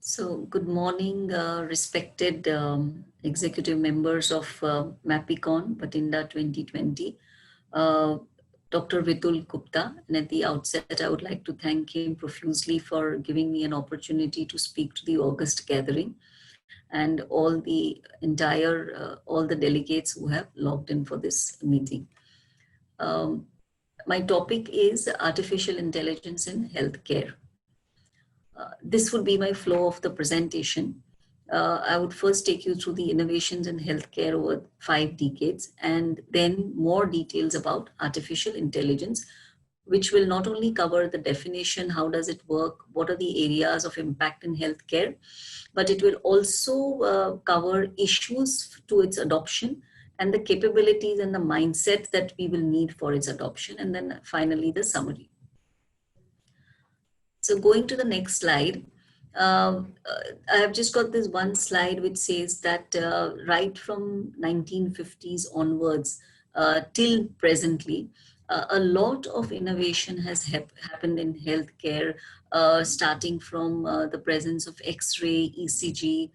So, good morning, respected executive members of MAPICON, Bhatinda 2020. Uh, Dr. Vitul Gupta, and at the outset, I would like to thank him profusely for giving me an opportunity to speak to the August gathering and all the delegates who have logged in for this meeting. Um, my topic is artificial intelligence in healthcare. This would be my flow of the presentation. I would first take you through the innovations in healthcare over 5 decades and then more details about artificial intelligence, which will not only cover the definition, how does it work, what are the areas of impact in healthcare, but it will also cover issues to its adoption and the capabilities and the mindset that we will need for its adoption, and then finally the summary. So going to the next slide, I have just got this one slide which says that right from 1950s onwards till presently, a lot of innovation has happened in healthcare, starting from the presence of X-ray, ECG.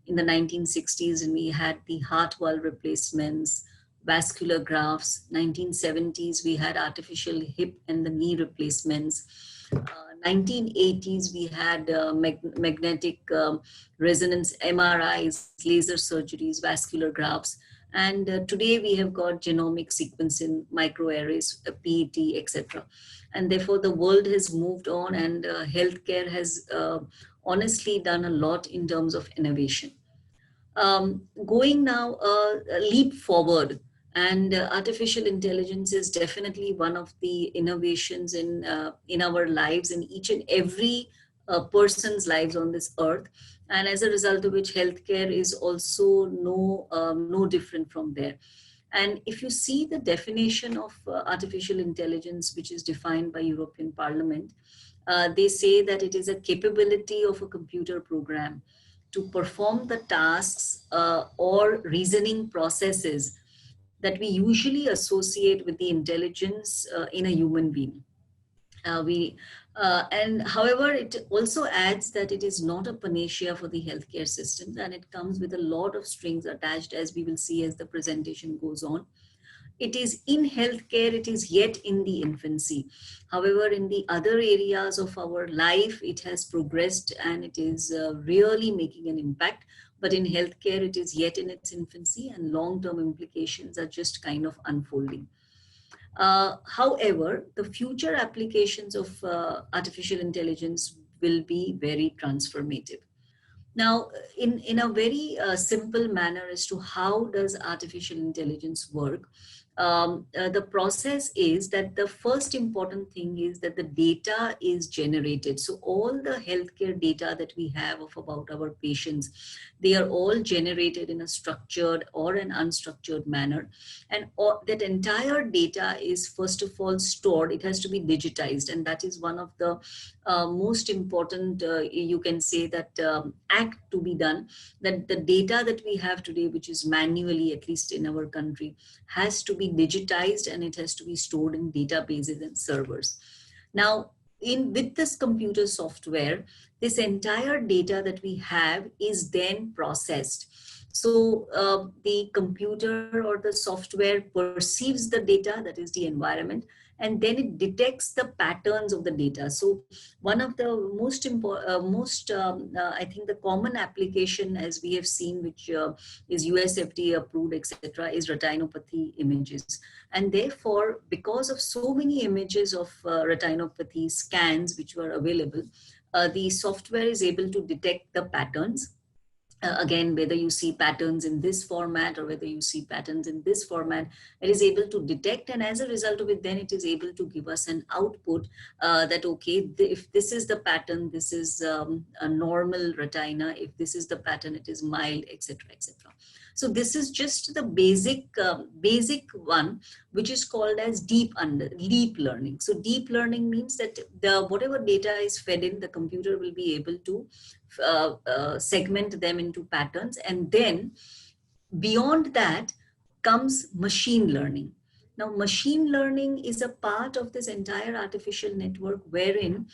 In the 1960s, and we had the heart valve replacements, vascular grafts. 1970s, we had artificial hip and the knee replacements. 1980s, we had magnetic resonance MRIs, laser surgeries, vascular grafts. And today we have got genomic sequencing, microarrays, PET, etc. And therefore the world has moved on, and healthcare has honestly done a lot in terms of innovation. Going now a leap forward, and artificial intelligence is definitely one of the innovations in our lives, in each and every person's lives on this earth, and as a result of which healthcare is also no different from there. And if you see the definition of artificial intelligence, which is defined by European Parliament, they say that it is a capability of a computer program to perform the tasks or reasoning processes that we usually associate with the intelligence in a human being. We and however, it also adds that it is not a panacea for the healthcare systems, and it comes with a lot of strings attached, as we will see as the presentation goes on. It is in healthcare, it is yet in the infancy. However, in the other areas of our life, it has progressed and it is really making an impact. But in healthcare, it is yet in its infancy, and long-term implications are just kind of unfolding. However, the future applications of artificial intelligence will be very transformative. Now, in a very simple manner as to how does artificial intelligence work, the process is that the first important thing is that the data is generated. So all the healthcare data that we have of about our patients, they are all generated in a structured or an unstructured manner. And that entire data is first of all stored. It has to be digitized. And that is one of the most important, you can say that act to be done, that the data that we have today, which is manually, at least in our country, has to be digitized, and it has to be stored in databases and servers. Now, with this computer software, this entire data that we have is then processed. So the computer or the software perceives the data, that is the environment, and then it detects the patterns of the data. So one of the I think the common application, as we have seen, which is US FDA approved, etc., is retinopathy images. And therefore, because of so many images of retinopathy scans which were available, the software is able to detect the patterns. Again, whether you see patterns in this format or whether you see patterns in this format, it is able to detect, and as a result of it, then it is able to give us an output that, okay, if this is the pattern, this is a normal retina. If this is the pattern, it is mild, etc., etc. So this is just the basic one, which is called as deep learning. So deep learning means that whatever data is fed in, the computer will be able to segment them into patterns, and then beyond that comes machine learning. Now, machine learning is a part of this entire artificial network, wherein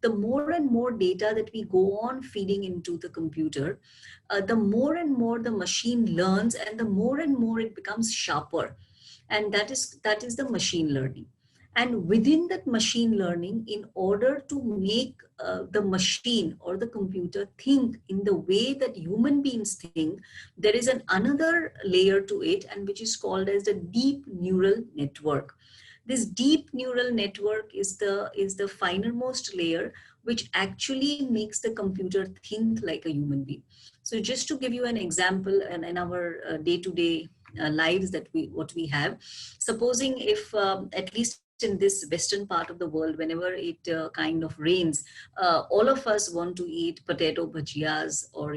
the more and more data that we go on feeding into the computer, the more and more the machine learns, and the more and more it becomes sharper. And that is the machine learning. And within that machine learning, in order to make the machine or the computer think in the way that human beings think, there is another layer to it, and which is called as the deep neural network. This deep neural network is the finermost layer, which actually makes the computer think like a human being. So just to give you an example, and in our day-to-day lives, that we have, supposing if at least in this western part of the world, whenever it kind of rains, all of us want to eat potato bhajiyas, or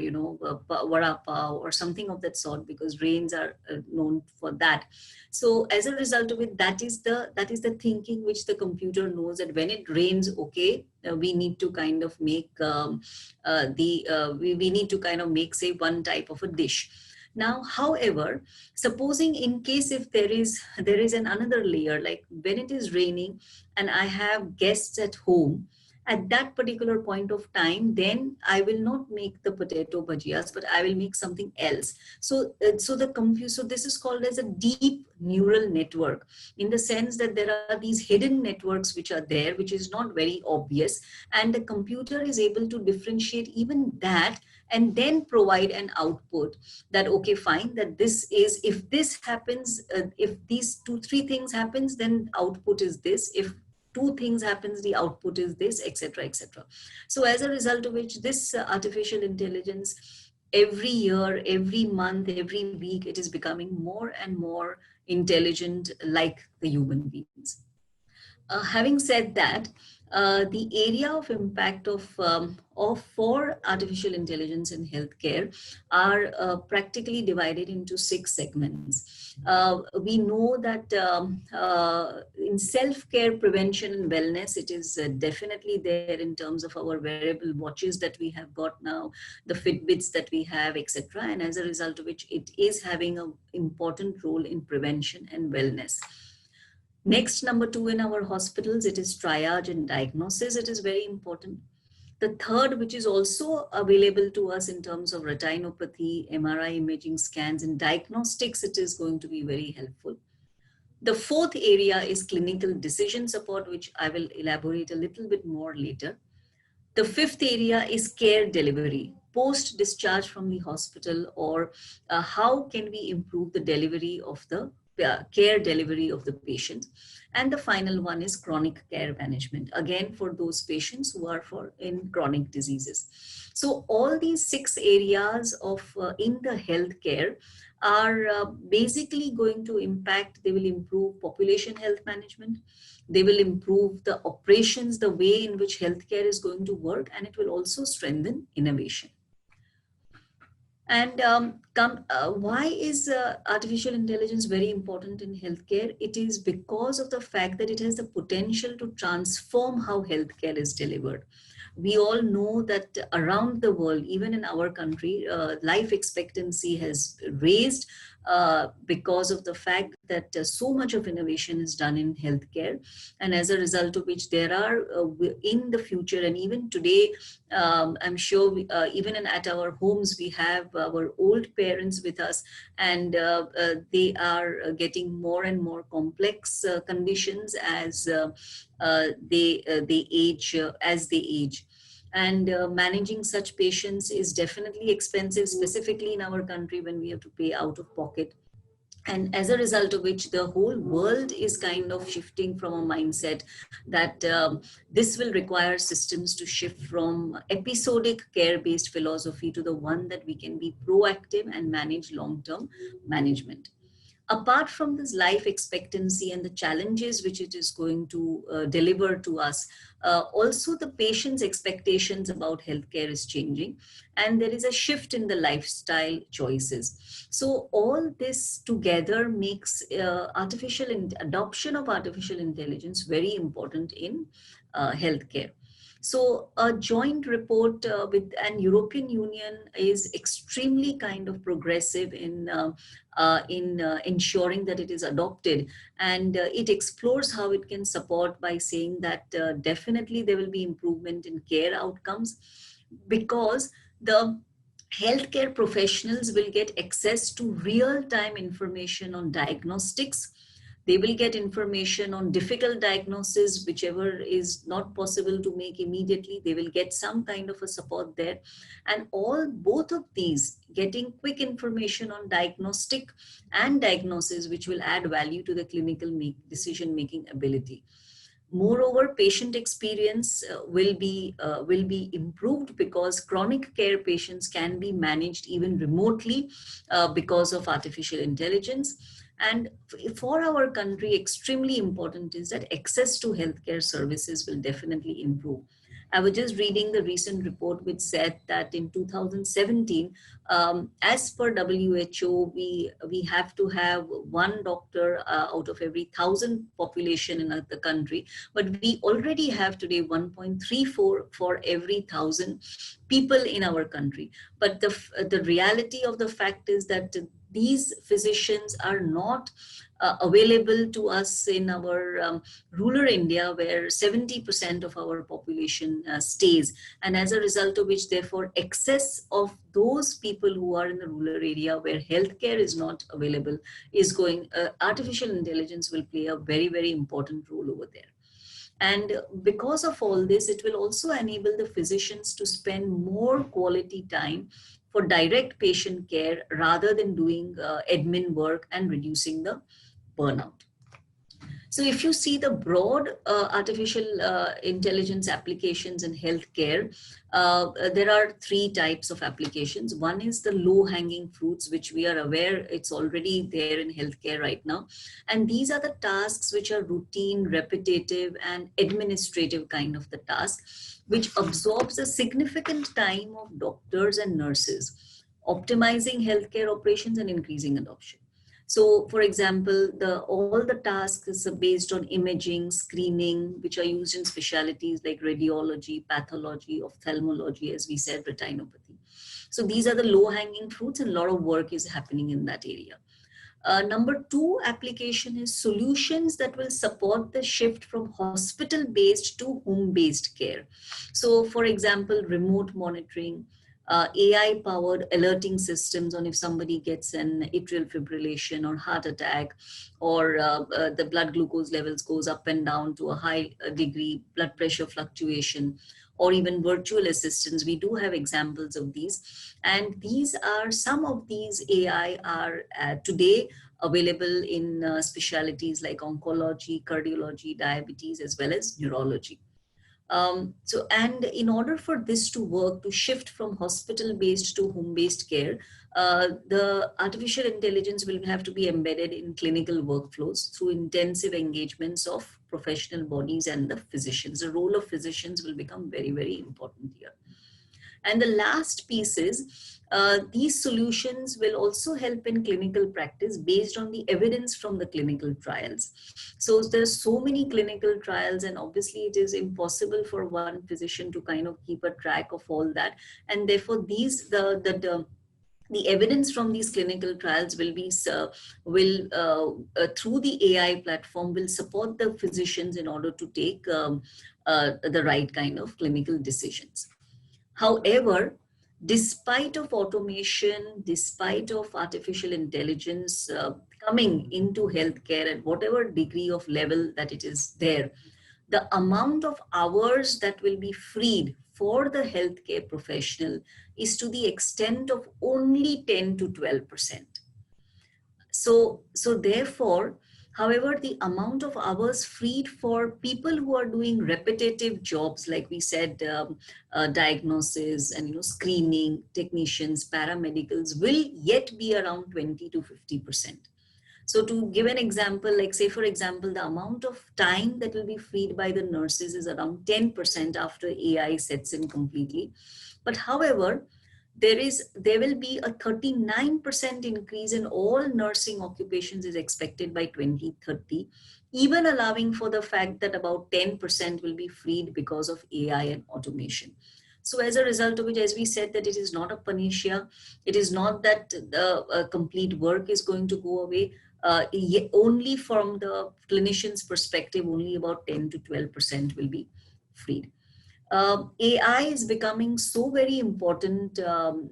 vada pav or something of that sort, because rains are known for that. So as a result of it, that is the thinking which the computer knows, that when it rains, okay, we need to kind of make we need to kind of make, say, one type of a dish. Now, however, supposing in case if there is an another layer, like when it is raining and I have guests at home, at that particular point of time, then I will not make the potato bhajiyas, but I will make something else. So this is called as a deep neural network, in the sense that there are these hidden networks which are there, which is not very obvious, and the computer is able to differentiate even that, and then provide an output that, okay, fine, that this is, if this happens, if these two three things happens, then output is this. If two things happens, the output is this, etc., etc. So as a result of which, this artificial intelligence, every year, every month, every week, it is becoming more and more intelligent, like the human beings. Having said that, the area of impact of for artificial intelligence in healthcare are practically divided into 6 segments. We know that in self-care, prevention, and wellness, it is definitely there in terms of our wearable watches that we have got now, the Fitbits that we have, etc. And as a result of which, it is having an important role in prevention and wellness. Next, number 2, in our hospitals, it is triage and diagnosis. It is very important. The third, which is also available to us in terms of retinopathy, MRI imaging scans, and diagnostics, it is going to be very helpful. The fourth area is clinical decision support, which I will elaborate a little bit more later. The fifth area is care delivery, post-discharge from the hospital, or how can we improve the delivery of the care delivery of the patient. And the final one is chronic care management, again for those patients who are in chronic diseases. So all these 6 areas of in the healthcare are basically going to impact. They will improve population health management, they will improve the operations, the way in which healthcare is going to work, and it will also strengthen innovation. And why is artificial intelligence very important in healthcare? It is because of the fact that it has the potential to transform how healthcare is delivered. We all know that around the world, even in our country, life expectancy has raised because of the fact that so much of innovation is done in healthcare. And as a result of which, there are in the future, and even today, I'm sure even at our homes, we have our old parents with us, and they are getting more and more complex conditions as they age, and managing such patients is definitely expensive, specifically in our country when we have to pay out of pocket. And as a result of which, the whole world is kind of shifting from a mindset that this will require systems to shift from episodic care-based philosophy to the one that we can be proactive and manage long-term management. Apart from this life expectancy and the challenges which it is going to deliver to us, also the patient's expectations about healthcare is changing, and there is a shift in the lifestyle choices. So all this together makes adoption of artificial intelligence very important in healthcare. So a joint report with an European Union is extremely kind of progressive in ensuring that it is adopted, and it explores how it can support by saying that definitely there will be improvement in care outcomes, because the healthcare professionals will get access to real-time information on diagnostics. They will get information on difficult diagnosis, whichever is not possible to make immediately. They will get some kind of a support there. And both of these, getting quick information on diagnostic and diagnosis, which will add value to the clinical decision making ability. Moreover, patient experience will be improved, because chronic care patients can be managed even remotely because of artificial intelligence. And for our country, extremely important is that access to healthcare services will definitely improve. I was just reading the recent report which said that in 2017, as per WHO, we have to have one doctor out of every 1,000 population in the country, but we already have today 1.34 for every 1,000 people in our country. But the reality of the fact is that these physicians are not available to us in our rural India, where 70% of our population stays. And as a result of which, therefore, excess of those people who are in the rural area where healthcare is not available is going, artificial intelligence will play a very, very important role over there. And because of all this, it will also enable the physicians to spend more quality time for direct patient care rather than doing admin work and reducing the burnout. So if you see the broad artificial intelligence applications in healthcare, there are three types of applications. One is the low-hanging fruits, which we are aware it's already there in healthcare right now. And these are the tasks which are routine, repetitive, and administrative kind of the task, which absorbs a significant time of doctors and nurses, optimizing healthcare operations and increasing adoption. So, for example, all the tasks are based on imaging, screening, which are used in specialties like radiology, pathology, ophthalmology, as we said, retinopathy. So these are the low-hanging fruits, and a lot of work is happening in that area. Number two application is solutions that will support the shift from hospital-based to home-based care. So, for example, remote monitoring, AI-powered alerting systems on if somebody gets an atrial fibrillation or heart attack, or the blood glucose levels goes up and down to a high degree, blood pressure fluctuation, or even virtual assistants. We do have examples of these. And these are, some of these AI are today available in specialties like oncology, cardiology, diabetes, as well as neurology. And in order for this to work, to shift from hospital-based to home-based care, the artificial intelligence will have to be embedded in clinical workflows through intensive engagements of professional bodies and the physicians. The role of physicians will become very, very important here. And the last piece is, these solutions will also help in clinical practice based on the evidence from the clinical trials. So there's so many clinical trials, and obviously it is impossible for one physician to kind of keep a track of all that. And therefore the evidence from these clinical trials will be through the AI platform will support the physicians in order to take the right kind of clinical decisions. However, despite of automation, despite of artificial intelligence coming into healthcare at whatever degree of level that it is there, the amount of hours that will be freed for the healthcare professional is to the extent of only 10 to 12%. So therefore, however, the amount of hours freed for people who are doing repetitive jobs, like we said, diagnosis and screening, technicians, paramedicals, will yet be around 20 to 50%. So to give an example, like say, for example, the amount of time that will be freed by the nurses is around 10% after AI sets in completely. But however, there will be a 39% increase in all nursing occupations is expected by 2030, even allowing for the fact that about 10% will be freed because of AI and automation. So as a result of which, as we said, that it is not a panacea, it is not that the complete work is going to go away. Only from the clinician's perspective, only about 10 to 12% will be freed. AI is becoming so very important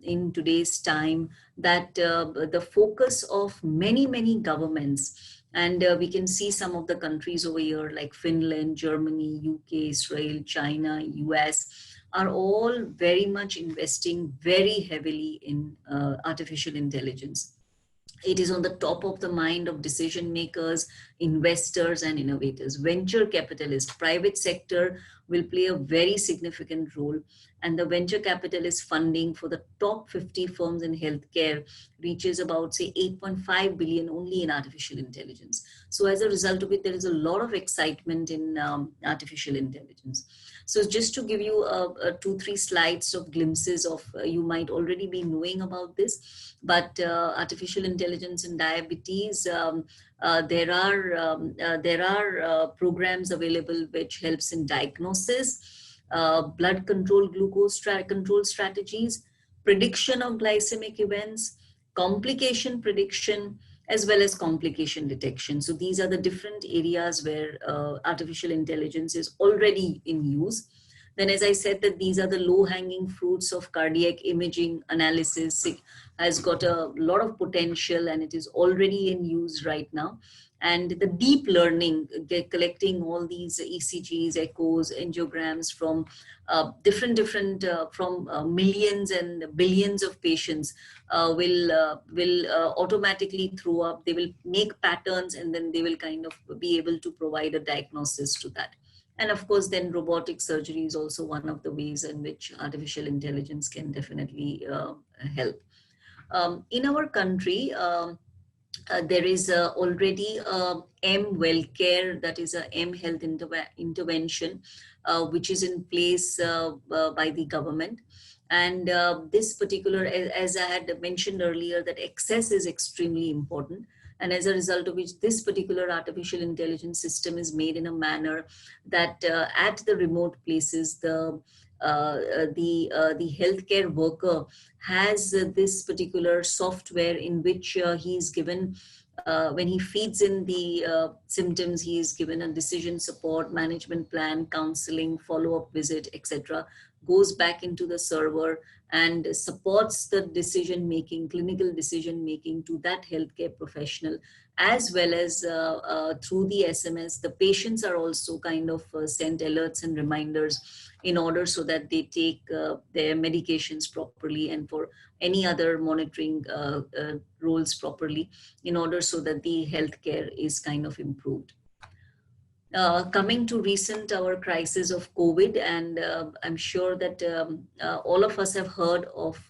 in today's time that the focus of many governments, and we can see some of the countries over here like Finland, Germany, UK, Israel, China, US, are all very much investing very heavily in artificial intelligence. It is on the top of the mind of decision makers, investors, and innovators. Venture capitalists, private sector will play a very significant role. And the venture capitalist funding for the top 50 firms in healthcare reaches about, say, 8.5 billion only in artificial intelligence. So as a result of it, there is a lot of excitement in artificial intelligence. So just to give you two, three slides of glimpses of, you might already be knowing about this, but artificial intelligence in diabetes, there are programs available which helps in diagnosis, blood control, glucose control strategies, prediction of glycemic events, complication prediction, as well as complication detection. So these are the different areas where artificial intelligence is already in use. Then, as I said, that these are the low-hanging fruits of cardiac imaging analysis. It has got a lot of potential and it is already in use right now. And the deep learning, collecting all these ECGs, echoes, angiograms from different from millions and billions of patients will automatically throw up. They will make patterns and then they will kind of be able to provide a diagnosis to that. And of course, then robotic surgery is also one of the ways in which artificial intelligence can definitely help. In our country, there is already M Wellcare, that is a M Health intervention, which is in place by the government. And this particular, as I had mentioned earlier, that access is extremely important. And as a result of which, this particular artificial intelligence system is made in a manner that at the remote places, the healthcare worker has this particular software in which he is given, when he feeds in the symptoms, he is given a decision support, management plan, counseling, follow-up visit, etc., goes back into the server and supports the decision making, clinical decision making to that healthcare professional, as well as through the SMS. The patients are also kind of sent alerts and reminders in order so that they take their medications properly and for any other monitoring roles properly, in order so that the healthcare is kind of improved. Coming to recent our crisis of COVID, and I'm sure that all of us have heard of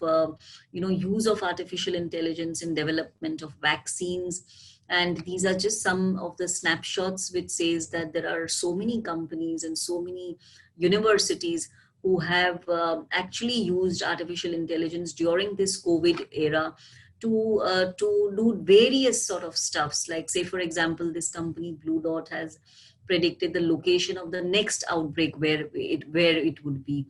use of artificial intelligence in development of vaccines. And these are just some of the snapshots which says that there are so many companies and so many universities who have actually used artificial intelligence during this COVID era to do various sort of stuffs. Like, say, for example, this company Blue Dot has predicted the location of the next outbreak where it would be.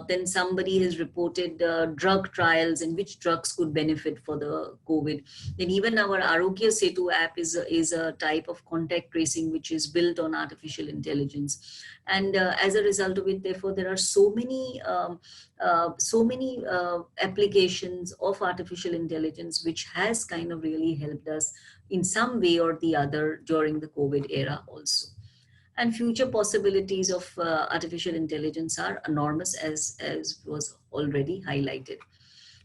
Then somebody has reported drug trials and which drugs could benefit for the COVID. Then even our Arogya Setu app is a type of contact tracing which is built on artificial intelligence. And as a result of it, therefore, there are so many applications of artificial intelligence which has kind of really helped us in some way or the other during the COVID era also. And future possibilities of artificial intelligence are enormous, as was already highlighted.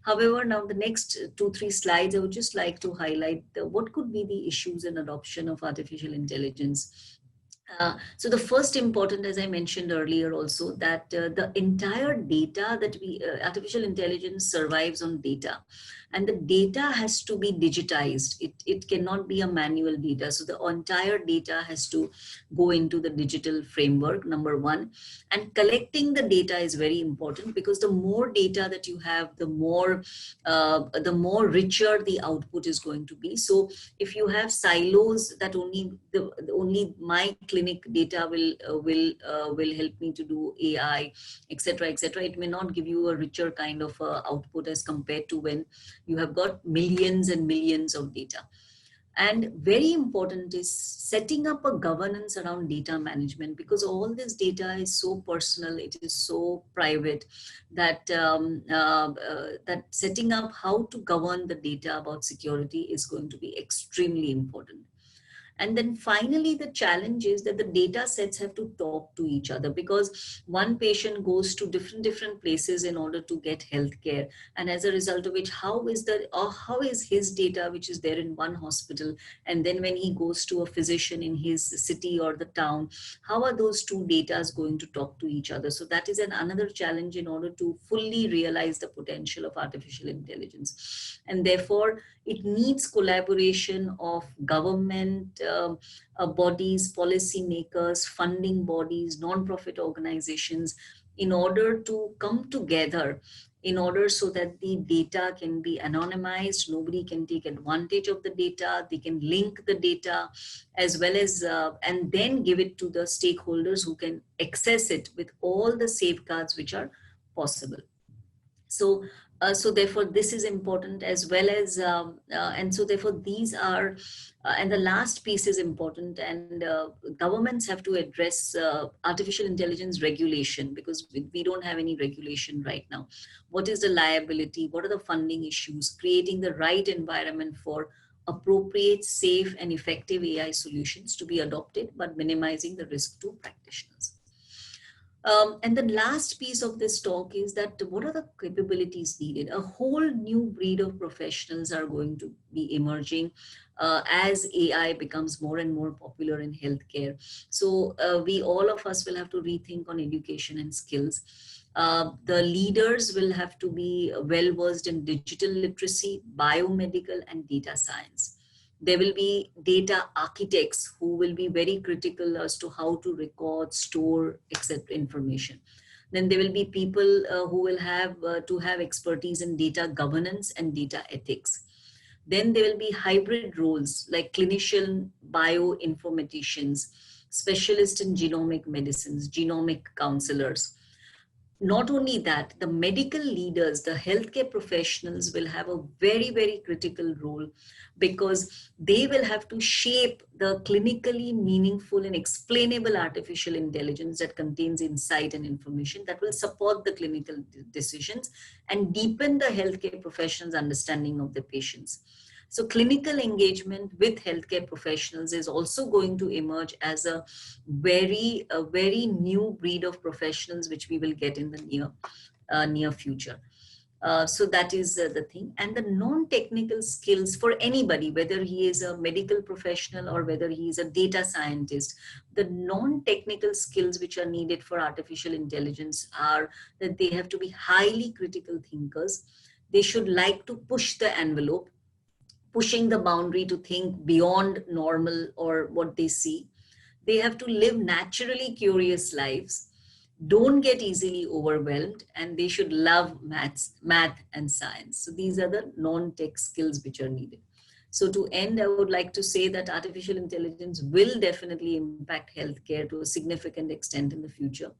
However, now the next 2-3 slides, I would just like to highlight what could be the issues in adoption of artificial intelligence. So the first important, as I mentioned earlier also, that the entire data that artificial intelligence survives on data, and the data has to be digitized. It cannot be a manual data. So the entire data has to go into the digital framework, number one. And collecting the data is very important, because the more data that you have, the more richer the output is going to be. So if you have silos that only my clinic data will help me to do AI, etc., etc., it may not give you a richer kind of output as compared to when you have got millions and millions of data. And very important is setting up a governance around data management, because all this data is so personal, it is so private, that setting up how to govern the data about security is going to be extremely important. And then finally, the challenge is that the data sets have to talk to each other, because one patient goes to different places in order to get healthcare. And as a result of which, how is his data, which is there in one hospital, and then when he goes to a physician in his city or the town, how are those two data going to talk to each other? So that is another challenge in order to fully realize the potential of artificial intelligence. And therefore, it needs collaboration of government bodies, policy makers, funding bodies, non-profit organizations, in order to come together, in order so that the data can be anonymized, nobody can take advantage of the data, they can link the data, as well as, and then give it to the stakeholders who can access it with all the safeguards which are possible. So therefore this is important, as well as and so therefore these are and the last piece is important, and governments have to address artificial intelligence regulation, because we don't have any regulation right now. What is the liability, what are the funding issues, creating the right environment for appropriate, safe and effective AI solutions to be adopted, but minimizing the risk to practitioners. And the last piece of this talk is that what are the capabilities needed? A whole new breed of professionals are going to be emerging as AI becomes more and more popular in healthcare. So all of us will have to rethink on education and skills. The leaders will have to be well versed in digital literacy, biomedical, and data science. There will be data architects who will be very critical as to how to record, store, etc. information. Then there will be people who will have to have expertise in data governance and data ethics. Then there will be hybrid roles like clinician bioinformaticians, specialists in genomic medicines, genomic counselors. Not only that, the medical leaders, the healthcare professionals will have a very, very critical role, because they will have to shape the clinically meaningful and explainable artificial intelligence that contains insight and information that will support the clinical decisions and deepen the healthcare professionals' understanding of the patients. So clinical engagement with healthcare professionals is also going to emerge as a very new breed of professionals, which we will get in the near future. So that is the thing. And the non-technical skills for anybody, whether he is a medical professional or whether he is a data scientist, the non-technical skills which are needed for artificial intelligence are that they have to be highly critical thinkers. They should like to push the envelope, pushing the boundary to think beyond normal or what they see. They have to live naturally curious lives, don't get easily overwhelmed, and they should love math and science. So these are the non-tech skills which are needed. So to end, I would like to say that artificial intelligence will definitely impact healthcare to a significant extent in the future.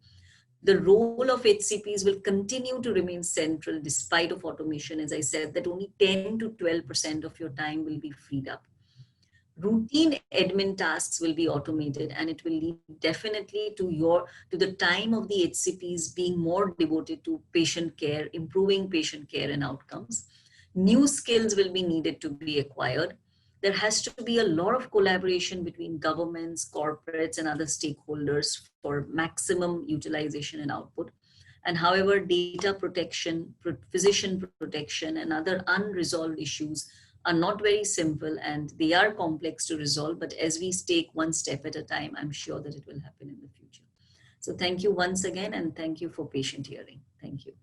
The role of HCPs will continue to remain central despite of automation. As I said, that only 10 to 12% of your time will be freed up. Routine admin tasks will be automated, and it will lead definitely to the time of the HCPs being more devoted to patient care, improving patient care and outcomes. New skills will be needed to be acquired. There has to be a lot of collaboration between governments, corporates, and other stakeholders for maximum utilization and output. And however, data protection, physician protection, and other unresolved issues are not very simple and they are complex to resolve. But as we take one step at a time, I'm sure that it will happen in the future. So thank you once again, and thank you for patient hearing. Thank you.